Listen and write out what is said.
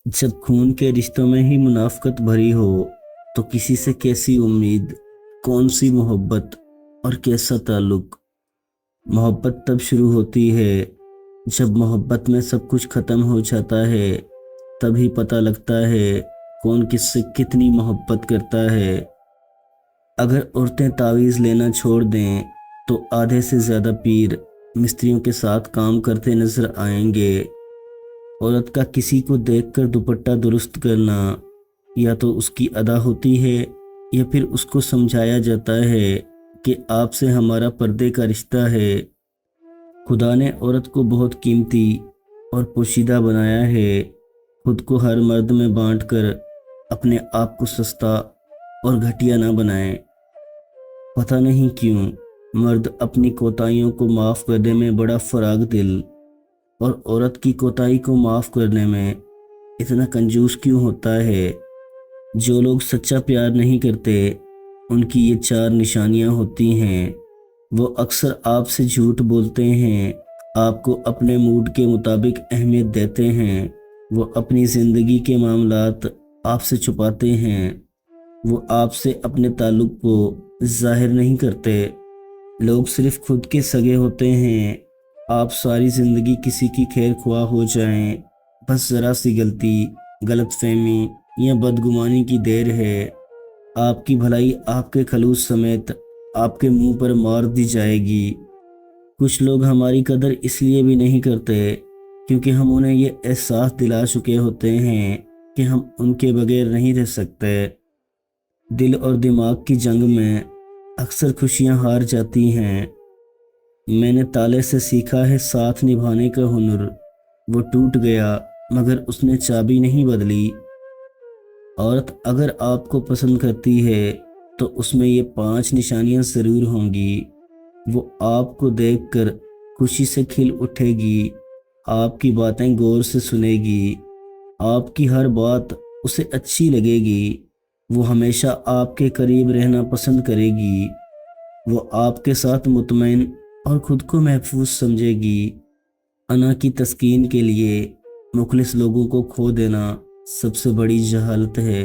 जब खून के रिश्तों में ही मुनाफकत भरी हो तो किसी से कैसी उम्मीद, कौन सी मोहब्बत और कैसा ताल्लुक। मोहब्बत तब शुरू होती है जब मोहब्बत में सब कुछ ख़त्म हो जाता है। तभी पता लगता है कौन किससे कितनी मोहब्बत करता है। अगर औरतें तावीज़ लेना छोड़ दें तो आधे से ज़्यादा पीर मिस्त्रियों के साथ काम करते नजर आएंगे। औरत का किसी को देखकर दुपट्टा दुरुस्त करना या तो उसकी अदा होती है या फिर उसको समझाया जाता है कि आपसे हमारा पर्दे का रिश्ता है। खुदा ने औरत को बहुत कीमती और पोशीदा बनाया है। खुद को हर मर्द में बांटकर अपने आप को सस्ता और घटिया ना बनाएं। पता नहीं क्यों मर्द अपनी कोताहियों को माफ़ करने में बड़ा फराग दिल और औरत की कोताही को माफ़ करने में इतना कंजूस क्यों होता है। जो लोग सच्चा प्यार नहीं करते उनकी ये चार निशानियां होती हैं। वो अक्सर आपसे झूठ बोलते हैं, आपको अपने मूड के मुताबिक अहमियत देते हैं, वो अपनी ज़िंदगी के मामलात आपसे छुपाते हैं, वो आपसे अपने ताल्लुक़ को ज़ाहिर नहीं करते। लोग सिर्फ खुद के सगे होते हैं। आप सारी ज़िंदगी किसी की खैर ख्वाह हो जाएं, बस ज़रा सी गलती, गलतफहमी या बदगुमानी की देर है, आपकी भलाई आपके खलूस समेत आपके मुंह पर मार दी जाएगी। कुछ लोग हमारी कदर इसलिए भी नहीं करते क्योंकि हम उन्हें ये एहसास दिला चुके होते हैं कि हम उनके बगैर नहीं रह सकते। दिल और दिमाग की जंग में अक्सर खुशियां हार जाती हैं। मैंने ताले से सीखा है साथ निभाने का हुनर। वो टूट गया मगर उसने चाबी नहीं बदली। औरत अगर आपको पसंद करती है तो उसमें ये 5 निशानियां ज़रूर होंगी। वो आपको देखकर खुशी से खिल उठेगी, आपकी बातें गौर से सुनेगी, आपकी हर बात उसे अच्छी लगेगी, वो हमेशा आपके करीब रहना पसंद करेगी, वो आपके साथ मुतमईन और खुद को महफूज समझेगी। अना की तस्कीन के लिए मुखलिस लोगों को खो देना सबसे बड़ी जहालत है।